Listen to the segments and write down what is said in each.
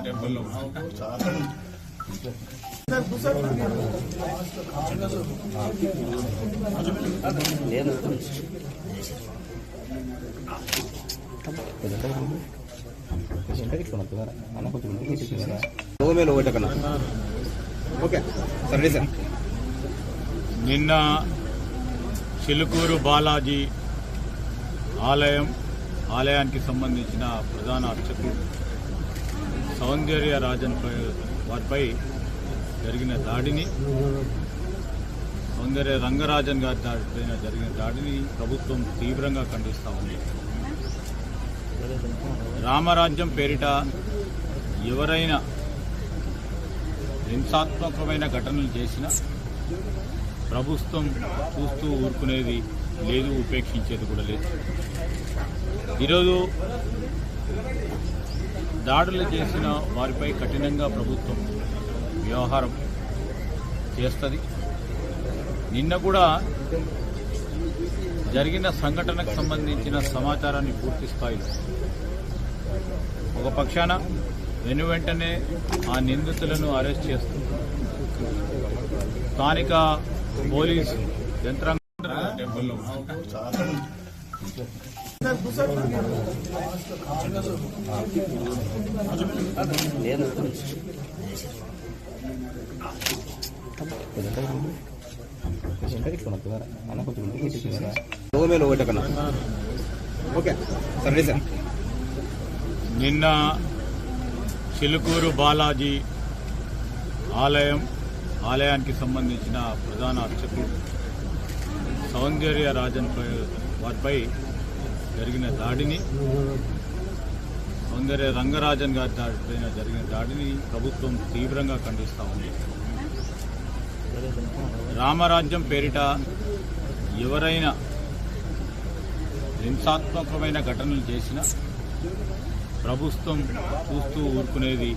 టెంపుల్లో నిన్న చిలుకూరు బాలాజీ ఆలయానికి సంబంధించిన ప్రధాన అర్చకుడు సౌందర్య రాజన్ వారిపై జరిగిన దాడిని, సౌందర్య రంగరాజన్ గారి పైన జరిగిన దాడిని ప్రభుత్వం తీవ్రంగా ఖండిస్తూ ఉంది. రామరాజ్యం పేరిట ఎవరైనా హింసాత్మకమైన ఘటనలు చేసినా ప్రభుత్వం చూస్తూ ఊరుకునేది లేదు, ఉపేక్షించేది కూడా లేదు. ఈరోజు దాడులు చేసిన వారిపై కఠినంగా ప్రభుత్వం వ్యవహారం చేస్తుంది. నిన్న కూడా జరిగిన సంఘటనకు సంబంధించిన సమాచారాన్ని పూర్తి స్థాయిలో ఒక పక్షాన వెనువెంటనే ఆ నిందితులను అరెస్ట్ చేస్తూ స్థానిక పోలీసు యంత్రాంగం టెంపుల్లో నిన్న చిలుకూరు బాలాజీ ఆలయానికి సంబంధించిన ప్రధాన అర్చకుడు సౌందర్య రాజన్ వారిపై జరిగిన దాడిని, సౌందర్య రంగరాజన్ గారి పైన జరిగిన దాడిని ప్రభుత్వం తీవ్రంగా ఖండిస్తూ ఉంది. రామరాజ్యం పేరిట ఎవరైనా హింసాత్మకమైన ఘటనలు చేసినా ప్రభుత్వం చూస్తూ ఊరుకునేది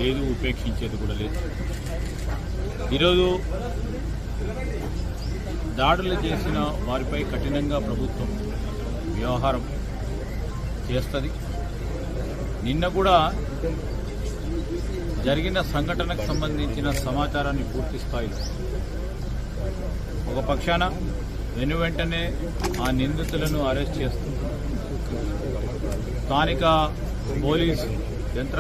లేదు, ఉపేక్షించేది కూడా లేదు. ఈరోజు దాడులు చేసిన వారిపై కఠినంగా ప్రభుత్వం వ్యవహారం చేస్తుంది. నిన్న కూడా జరిగిన సంఘటనకు సంబంధించిన సమాచారాన్ని పూర్తి స్థాయిలో ఒక పక్షాన వెనువెంటనే ఆ నిందితులను అరెస్ట్ చేస్తూ స్థానిక పోలీసు యంత్రాంగం